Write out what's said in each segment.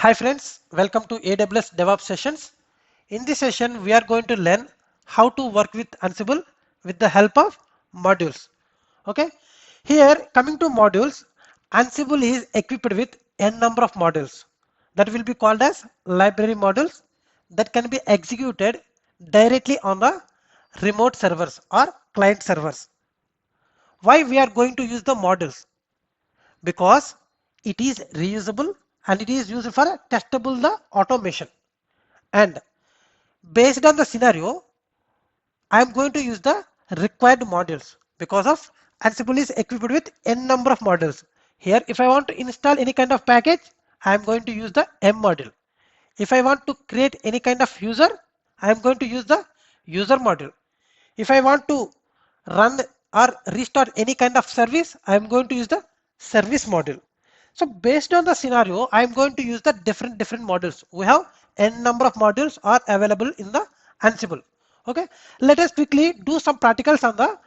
Hi friends, welcome to AWS Devops sessions. In this session, we are going to learn how to work with Ansible with the help of modules. Okay, here coming to modules, Ansible is equipped with n number of modules that will be called as library modules that can be executed directly on the remote servers or client servers. Why we are going to use the modules? Because it is reusable and it is used for testable the automation. And based on the scenario, I am going to use the required modules because of Ansible is equipped with n number of modules. Here, if I want to install any kind of package, I am going to use the M module. If I want to create any kind of user, I am going to use the user module. If I want to run or restart any kind of service, I am going to use the service module. So based on the scenario, I am going to use the different modules. We have n number of modules are available in the Ansible. Okay, let us quickly do some practicals on the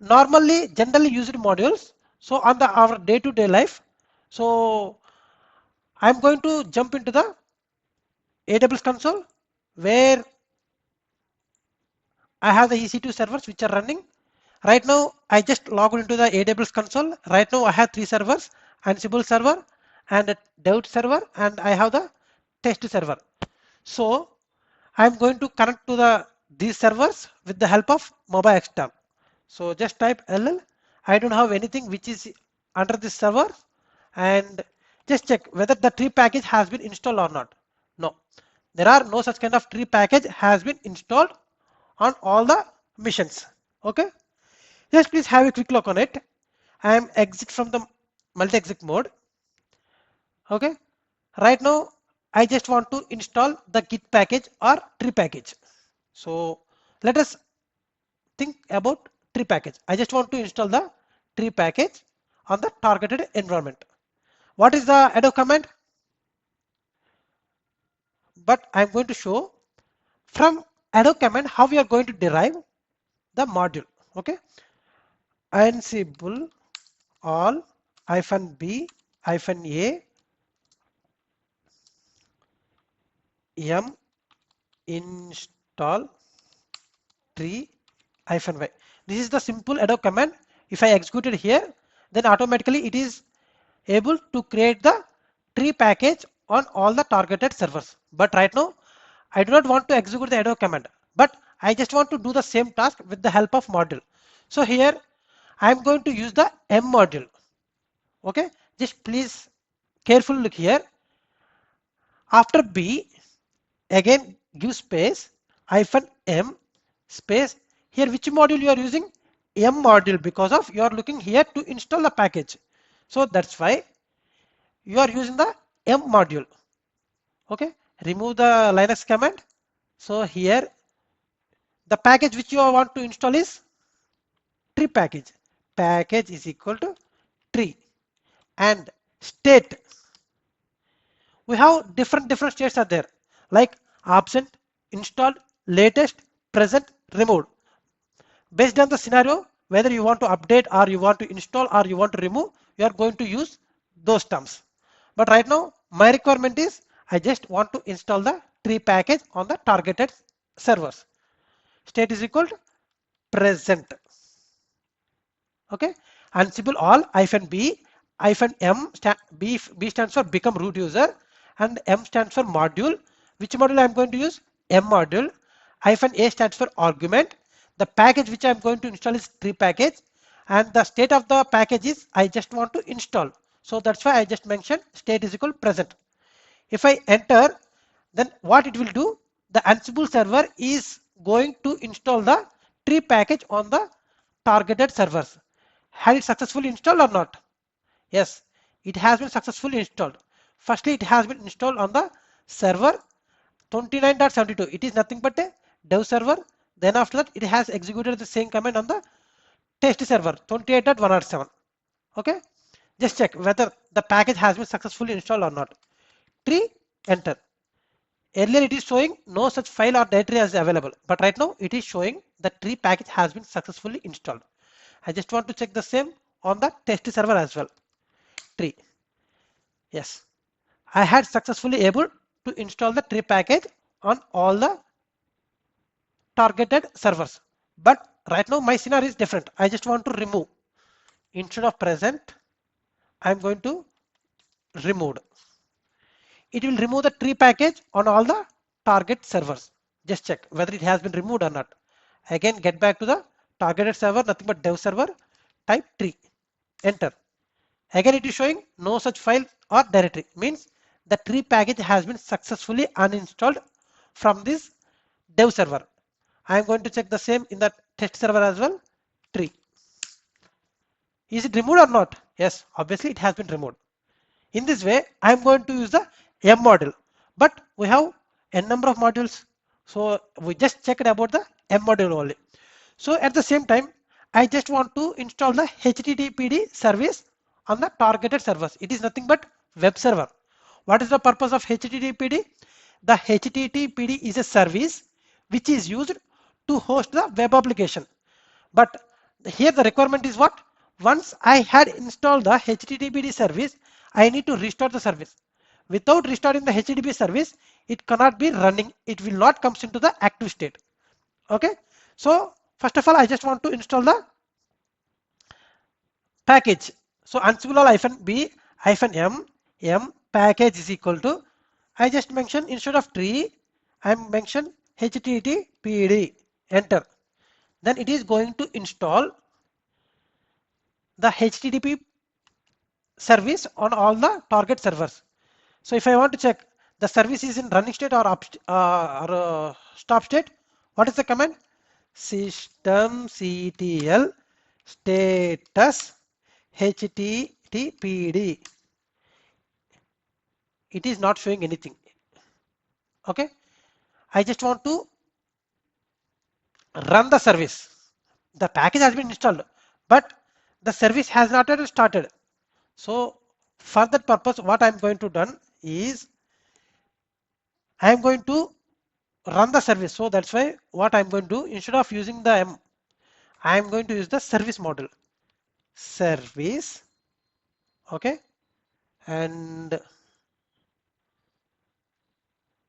normally generally used modules. So on the our day-to-day life. So I am going to jump into the AWS console where I have the EC2 servers which are running. Right now, I just logged into the AWS console. Right now, I have three servers, Ansible server and a Devops server, and I have the test server. So I'm going to connect to these servers with the help of mobile external. So just type LL. I don't have anything which is under this server, and just check whether the tree package has been installed or not. No, there are no such kind of tree package has been installed on all the missions. Okay, just please have a quick look on it. I am exit from the multi-exit mode. Okay, right now I just want to install the git package or tree package. So let us think about tree package. I just want to install the tree package on the targeted environment. What is the edo command? But I'm going to show from edo command how we are going to derive the module. Okay, Ansible all -b -a m install tree -y. This is the simple edo command. If I execute it here, then automatically it is able to create the tree package on all the targeted servers. But right now, I do not want to execute the edo command, but I just want to do the same task with the help of module. So here, I am going to use the M module. Okay, just please careful look here. After B, again give space -m space. Here which module you are using? M module, because of you are looking here to install the package. So that's why you are using the M module. Okay, remove the Linux command. So here the package which you want to install is tree package. Package is equal to tree and state. We have different states are there like absent, installed, latest, present, removed. Based on the scenario, whether you want to update or you want to install or you want to remove, you are going to use those terms. But right now, my requirement is I just want to install the tree package on the targeted servers. State is equal to present. Okay, Ansible all -b -m B stands for become root user and M stands for module. Which module I am going to use? M module. -a stands for argument. The package which I am going to install is tree package, and the state of the package is I just want to install. So that's why I just mentioned state is equal present. If I enter, then what it will do? The Ansible server is going to install the tree package on the targeted servers. Had it successfully installed or not? Yes, it has been successfully installed. Firstly, it has been installed on the server 29.72. It is nothing but a dev server. Then after that, it has executed the same command on the test server 28.107. Okay, just check whether the package has been successfully installed or not. Tree, enter. Earlier it is showing no such file or directory is available, but right now it is showing the tree package has been successfully installed. I just want to check the same on the test server as well. Tree. Yes, I had successfully able to install the tree package on all the targeted servers. But right now my scenario is different. I just want to remove. Instead of present, I'm going to remove. It will remove the tree package on all the target servers. Just check whether it has been removed or not. Again, get back to the targeted server, nothing but dev server, type tree, enter. Again, it is showing no such file or directory, means the tree package has been successfully uninstalled from this dev server. I am going to check the same in the test server as well, tree. Is it removed or not? Yes, obviously it has been removed. In this way, I am going to use the M module, but we have n number of modules. So we just checked about the M module only. So at the same time, I just want to install the HTTPD service on the targeted servers. It is nothing but web server. What is the purpose of HTTPD? The HTTPD is a service which is used to host the web application. But here the requirement is what? Once I had installed the HTTPD service, I need to restart the service. Without restarting the HTTP service, it cannot be running. It will not come into the active state. Okay. So first of all, I just want to install the package. So Ansible -b -m package is equal to, I just mentioned instead of tree, I mentioned HTTPD, enter. Then it is going to install the HTTP service on all the target servers. So if I want to check the service is in running state or stop state, what is the command? Systemctl status HTTPD. It is not showing anything. Okay. I just want to run the service. The package has been installed, but the service has not yet started. So for that purpose, what I'm going to done is I'm going to run the service. So that's why what I'm going to do, instead of using the M, I'm going to use the service model. Service. Okay. And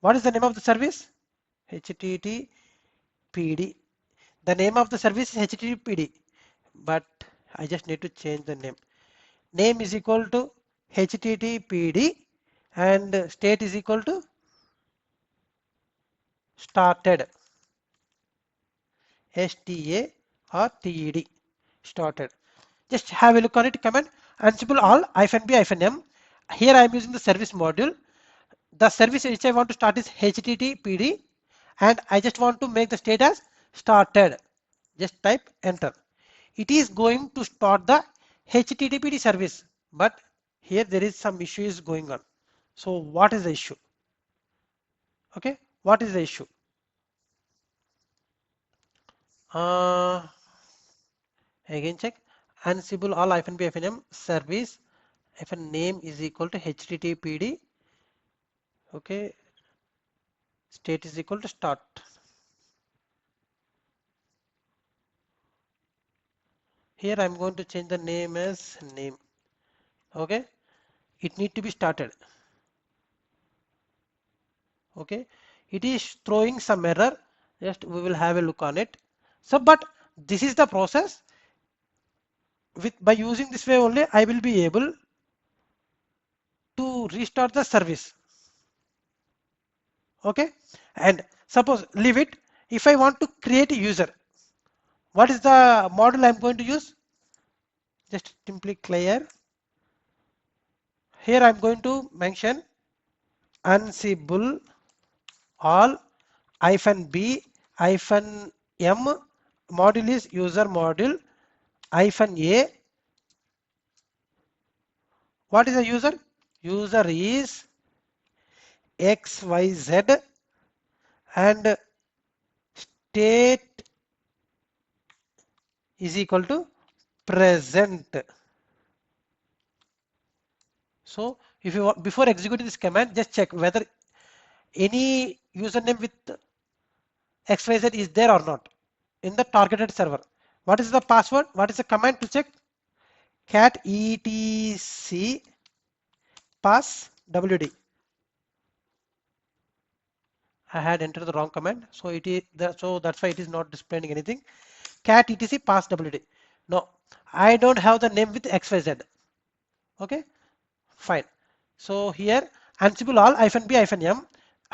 what is the name of the service? HTTPD. The name of the service is HTTPD, but I just need to change the name. Name is equal to HTTPD and state is equal to started. STARTED. Started. Just have a look on it. Command Ansible all -b -m. Here I am using the service module. The service which I want to start is HTTPD, and I just want to make the state as started. Just type enter. It is going to start the HTTPD service, but here there is some issues going on. So what is the issue? Okay, what is the issue? Again check Ansible all -b -m service name is equal to HTTPD. Okay, state is equal to start. Here I'm going to change the name as name. Okay, it need to be started. Okay, it is throwing some error. Just we will have a look on it. So, but this is the process. By using this way only, I will be able to restart the service. Okay, and suppose leave it. If I want to create a user, what is the model I'm going to use? Just simply clear. Here I'm going to mention Ansible all -b -m module is user module -a. What is the user? User is XYZ and state is equal to present. So if you want, before executing this command, just check whether any username with XYZ is there or not in the targeted server. What is the password? What is the command to check? Cat etc pass wd. I had entered the wrong command, so it is so that's why it is not displaying anything. Cat etc pass WD. No, I don't have the name with XYZ. Okay, fine. So here Ansible all -b -m.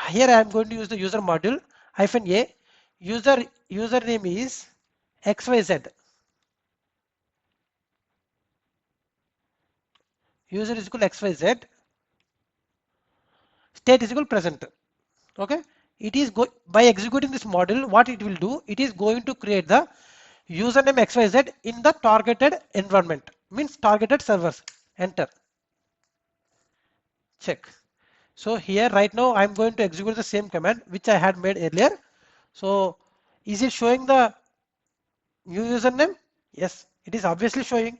Here I am going to use the user module -a. Username is XYZ. User is equal to XYZ. State is equal to present. Okay, it is by executing this module, what it will do, it is going to create the username XYZ in the targeted environment, means targeted servers. Enter, check. So here right now I'm going to execute the same command which I had made earlier. So is it showing the new username? Yes, it is obviously showing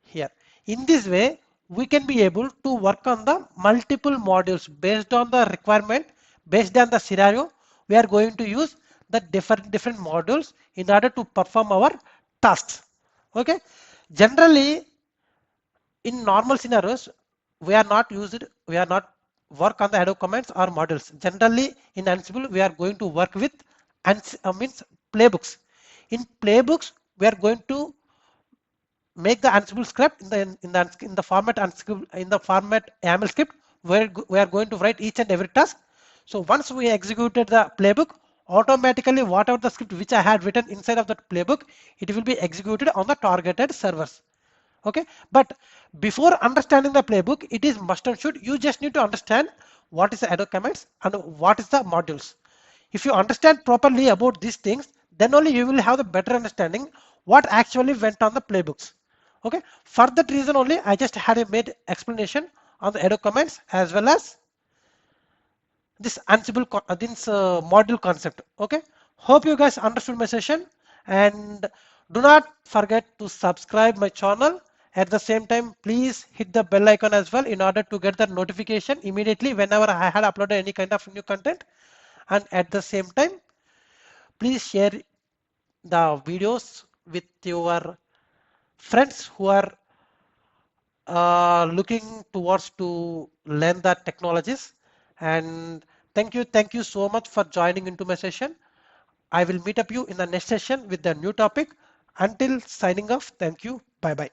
here. In this way, we can be able to work on the multiple modules based on the requirement, based on the scenario. We are going to use the different modules in order to perform our tasks. Okay. Generally, in normal scenarios, we are not work on the AWS commands or models. Generally, in Ansible, we are going to work with means playbooks. In playbooks, we are going to make the Ansible script in the format Ansible in the format YAML script where we are going to write each and every task. So once we executed the playbook, automatically whatever the script which I had written inside of that playbook, it will be executed on the targeted servers. Okay, but before understanding the playbook, it is must and should you just need to understand what is the AWS commands and what is the modules. If you understand properly about these things, then only you will have the better understanding what actually went on the playbooks. Okay, for that reason only I just had a made explanation on the AWS commands as well as this Ansible module concept. Okay, hope you guys understood my session, and do not forget to subscribe my channel. At the same time, please hit the bell icon as well in order to get the notification immediately whenever I had uploaded any kind of new content. And at the same time, please share the videos with your friends who are looking towards to learn the technologies. And thank you so much for joining into my session. I will meet up you in the next session with the new topic. Until signing off, thank you. Bye bye.